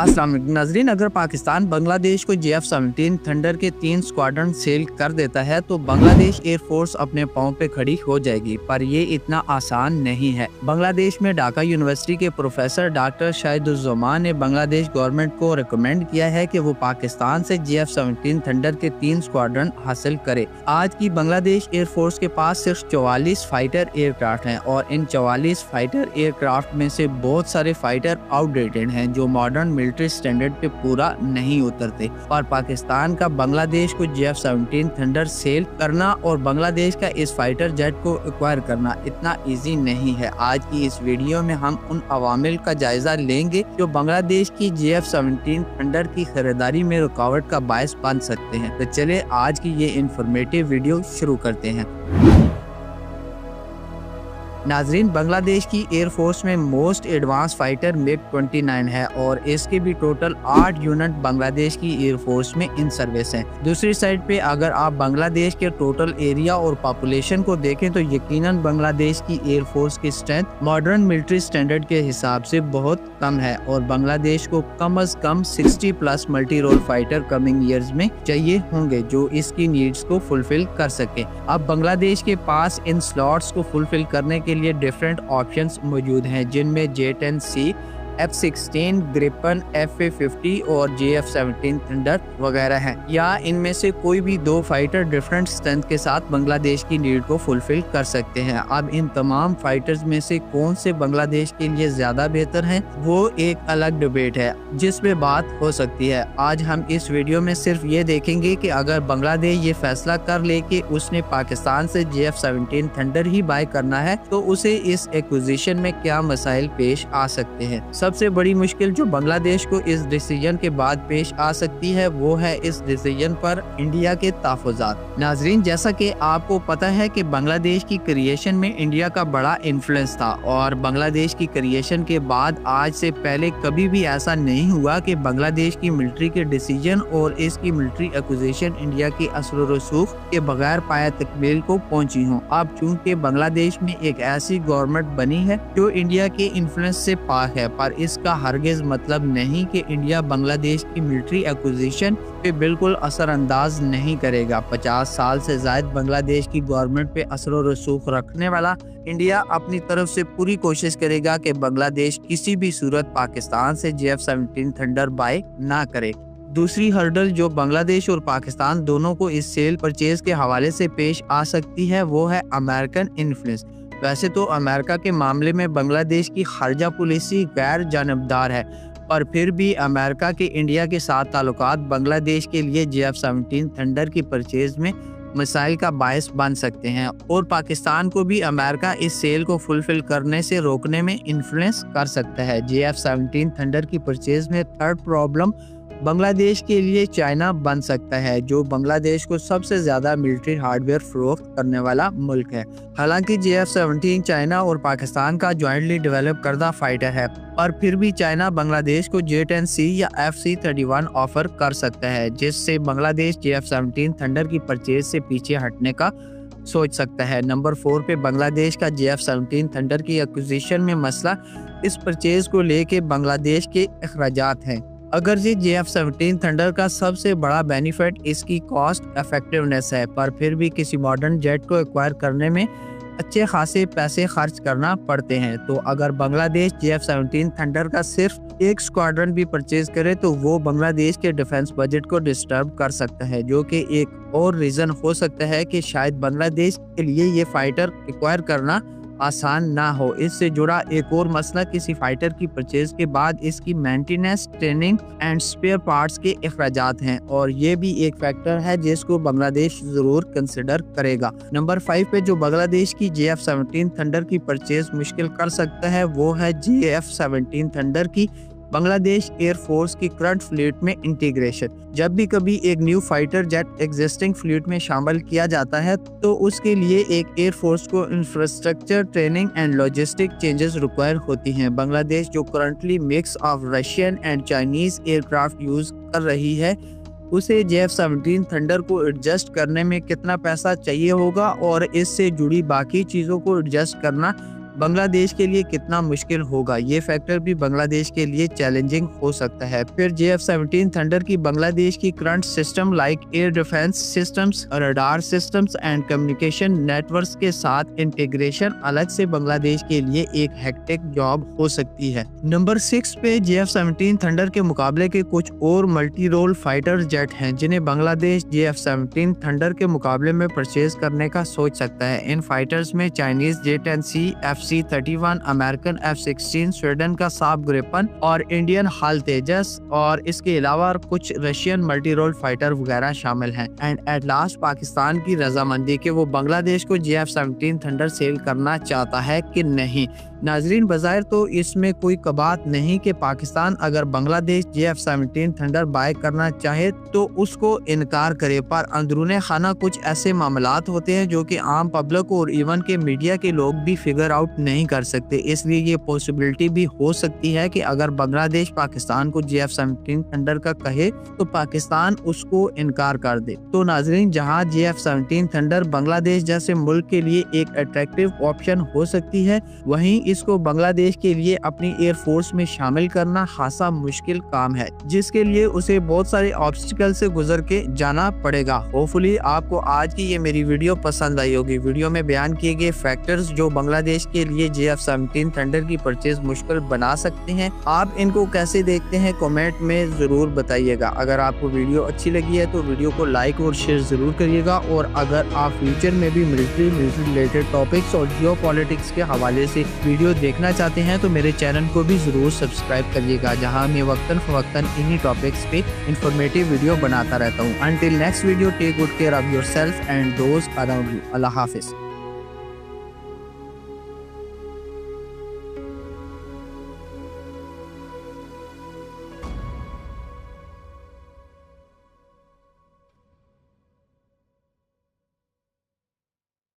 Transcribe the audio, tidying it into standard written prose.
अस्सलाम वालेकुम नाज़रीन, अगर पाकिस्तान बांग्लादेश को JF-17 थंडर के 3 स्क्वाड्रन सेल कर देता है तो बांग्लादेश एयरफोर्स अपने पांव पे खड़ी हो जाएगी, पर ये इतना आसान नहीं है। बांग्लादेश में ढाका यूनिवर्सिटी के प्रोफेसर डॉक्टर शाहिदुज़्ज़मान ने बांग्लादेश गवर्नमेंट को रिकमेंड किया है कि वो पाकिस्तान से JF-17 थंडर के 3 स्क्वाड्रन हासिल करे। आज की बांग्लादेश एयरफोर्स के पास सिर्फ 44 फाइटर एयरक्राफ्ट हैं और इन 44 फाइटर एयरक्राफ्ट में से बहुत सारे फाइटर आउटडेटेड हैं जो मॉडर्न मिलिट्री स्टैंडर्ड पे पूरा नहीं उतरते। और पाकिस्तान का बांग्लादेश को JF-17 थंडर सेल करना और बांग्लादेश का इस फाइटर जेट को एक्वायर करना इतना इजी नहीं है। आज की इस वीडियो में हम उन अवामिल का जायजा लेंगे जो बांग्लादेश की JF-17 थंडर की खरीदारी में रुकावट का बायस बन सकते हैं। तो चले आज की ये इंफॉर्मेटिव वीडियो शुरू करते हैं। नाजरीन, बांग्लादेश की एयरफोर्स में मोस्ट एडवांस फाइटर MiG-29 है और इसके भी टोटल 8 यूनिट बांग्लादेश की एयरफोर्स में इन सर्विस हैं। दूसरी साइड पे अगर आप बांग्लादेश के टोटल एरिया और पॉपुलेशन को देखें तो यकीनन बांग्लादेश की एयरफोर्स की स्ट्रेंथ मॉडर्न मिलिट्री स्टैंडर्ड के हिसाब से बहुत कम है और बांग्लादेश को कम अज कम 60+ multi role fighter coming years में चाहिए होंगे जो इसकी नीड्स को फुलफिल कर सके। अब बांग्लादेश के पास इन स्लॉट्स को फुलफिल करने के लिए डिफरेंट ऑप्शंस मौजूद हैं जिनमें J-10C, F-16, ग्रिपन, F-50 और JF-17 थंडर वगैरह हैं, या इनमें से कोई भी 2 फाइटर डिफरेंट स्ट्रेंथ के साथ बांग्लादेश की नीड को फुलफिल कर सकते हैं। अब इन तमाम फाइटर्स में से कौन से बांग्लादेश के लिए ज्यादा बेहतर हैं वो एक अलग डिबेट है जिसमें बात हो सकती है। आज हम इस वीडियो में सिर्फ ये देखेंगे कि अगर बांग्लादेश ये फैसला कर ले कि उसने पाकिस्तान से JF-17 थंडर ही बाय करना है तो उसे इस एक्विजिशन में क्या मसाइल पेश आ सकते हैं। सबसे बड़ी मुश्किल जो बांग्लादेश को इस डिसीजन के बाद पेश आ सकती है वो है इस डिसीजन पर इंडिया के तहफ़्फ़ुज़ात। नाजरीन, जैसा कि आपको पता है कि बांग्लादेश की क्रिएशन में इंडिया का बड़ा इन्फ्लुएंस था और बांग्लादेश की क्रिएशन के बाद आज से पहले कभी भी ऐसा नहीं हुआ कि बांग्लादेश की मिलिट्री के डिसीजन और इसकी मिलिट्री एक्विजिशन इंडिया की असर रसूख के बगैर पाया तकमील को पहुंची हो। अब चूंकि बांग्लादेश में एक ऐसी गवर्नमेंट बनी है जो इंडिया के इन्फ्लुएंस से पाक है, पर इसका हरगिज मतलब नहीं कि इंडिया बांग्लादेश की मिलिट्री एक्विजिशन पे बिल्कुल असरअंदाज नहीं करेगा। 50 साल से ज्यादा बांग्लादेश की गवर्नमेंट पे असर और रसूख रखने वाला इंडिया अपनी तरफ से पूरी कोशिश करेगा कि बांग्लादेश किसी भी सूरत पाकिस्तान से JF-17 थंडर बाय ना करे। दूसरी हर्डल जो बांग्लादेश और पाकिस्तान दोनों को इस सेल परचेज के हवाले से पेश आ सकती है वो है अमेरिकन इन्फ्लुएंस। वैसे तो अमेरिका के मामले में बांग्लादेश की खारजा पॉलिसी गैर जानबदार है, पर फिर भी अमेरिका के इंडिया के साथ ताल्लुकात बांग्लादेश के लिए JF-17 थंडर की परचेज में मसाइल का बायस बन सकते हैं और पाकिस्तान को भी अमेरिका इस सेल को फुलफिल करने से रोकने में इन्फ्लुएंस कर सकता है। JF-17 थंडर की परचेज में थर्ड प्रॉब्लम बांग्लादेश के लिए चाइना बन सकता है जो बांग्लादेश को सबसे ज्यादा मिलिट्री हार्डवेयर फरोख्त करने वाला मुल्क है। हालांकि JF-17 चाइना और पाकिस्तान का जॉइंटली डेवलप करदा फाइटर है, पर फिर भी चाइना बांग्लादेश को J-10C या FC-31 ऑफर कर सकता है जिससे बांग्लादेश JF-17 थंडर की परचेज से पीछे हटने का सोच सकता है। नंबर 4 पे बांग्लादेश का JF-17 थंडर की एक्विजिशन में मसला इस परचेज को लेके बांग्लादेश के अखराजात हैं। अगर ये JF-17 थंडर का सबसे बड़ा बेनिफिट इसकी कॉस्ट इफेक्टिवनेस है, पर फिर भी किसी मॉडर्न जेट को एक्वायर करने में अच्छे खासे पैसे खर्च करना पड़ते हैं। तो अगर बांग्लादेश JF-17 थंडर का सिर्फ एक स्क्वाड्रन भी परचेज करे तो वो बांग्लादेश के डिफेंस बजट को डिस्टर्ब कर सकता है, जो कि एक और रीजन हो सकता है कि शायद बांग्लादेश के लिए ये फाइटर एक्वायर करना आसान ना हो। इससे जुड़ा एक और मसला किसी फाइटर की परचेज के बाद इसकी maintenance, training and spare parts के अखराजात हैं और ये भी एक फैक्टर है जिसको बांग्लादेश जरूर कंसिडर करेगा। नंबर 5 पे जो बांग्लादेश की JF-17 थंडर की परचेज मुश्किल कर सकता है वो है JF-17 थंडर की बांग्लादेश एयरफोर्स की करंट फ्लीट में इंटीग्रेशन। जब भी कभी एक new fighter jet existing fleet में शामिल किया जाता है तो उसके लिए एक एयरफोर्स को infrastructure, training and logistic changes require होती हैं। बांग्लादेश जो currently mix of Russian and Chinese aircraft use कर रही है उसे JF-17 थंडर को एडजस्ट करने में कितना पैसा चाहिए होगा और इससे जुड़ी बाकी चीज़ों को एडजस्ट करना बांग्लादेश के लिए कितना मुश्किल होगा, ये फैक्टर भी बांग्लादेश के लिए चैलेंजिंग हो सकता है। फिर JF-17 थंडर की बांग्लादेश की current system like air defence systems, radar systems and communication networks के साथ इंटीग्रेशन अलग से बांग्लादेश के लिए एक हेक्टिक जॉब हो सकती है। नंबर 6 पे JF-17 थंडर के मुकाबले के कुछ और मल्टी रोल फाइटर जेट हैं जिन्हें बांग्लादेश JF-17 थंडर के मुकाबले में परचेज करने का सोच सकता है। इन फाइटर्स में Chinese J-10C, FC-31, American F-16, Sweden का साब ग्रिपन और इंडियन हाल तेजस और इसके अलावा कुछ रशियन मल्टी रोल फाइटर वगैरह शामिल हैं। एंड एट लास्ट पाकिस्तान की रजामंदी कि वो बांग्लादेश को JF-17 थंडर सेल करना चाहता है कि नहीं। नाजरीन, बज़ाहिर तो इसमें कोई कबात नहीं कि पाकिस्तान अगर बांग्लादेश JF-17 थंडर बाय करना चाहे तो उसको इनकार करे, पर अंदरूने खाना कुछ ऐसे मामलात होते हैं जो कि आम पब्लिक और इवन के मीडिया के लोग भी फिगर आउट नहीं कर सकते। इसलिए ये पॉसिबिलिटी भी हो सकती है कि अगर बांग्लादेश पाकिस्तान को JF-17 थंडर का कहे तो पाकिस्तान उसको इनकार कर दे। तो नाजरीन, जहां JF-17 थंडर बांग्लादेश जैसे मुल्क के लिए एक अट्रैक्टिव ऑप्शन हो सकती है, वहीं इसको बांग्लादेश के लिए अपनी एयरफोर्स में शामिल करना खासा मुश्किल काम है, जिसके लिए उसे बहुत सारे ऑब्स्टिकल से गुजर के जाना पड़ेगा। होपफुली आपको आज की ये मेरी वीडियो पसंद आई होगी। वीडियो में बयान किए गए फैक्टर्स जो बांग्लादेश के लिए JF-17 थंडर की परचेज मुश्किल बना सकते हैं, आप इनको कैसे देखते हैं कमेंट में जरूर बताइएगा। अगर आपको वीडियो अच्छी लगी है तो वीडियो को लाइक और शेयर जरूर करिएगा, और अगर आप फ्यूचर में भी मिलिट्री रिलेटेड टॉपिक्स और जियो पॉलिटिक्स के हवाले से वीडियो देखना चाहते हैं तो मेरे चैनल को भी जरूर सब्सक्राइब करिएगा, जहां मैं वक्तन फवक्तन इन्हीं टॉपिक्स पे इंफॉर्मेटिव वीडियो बनाता रहता हूं। Until next video, take good care of yourself and those around you. अल्लाह हाफिज।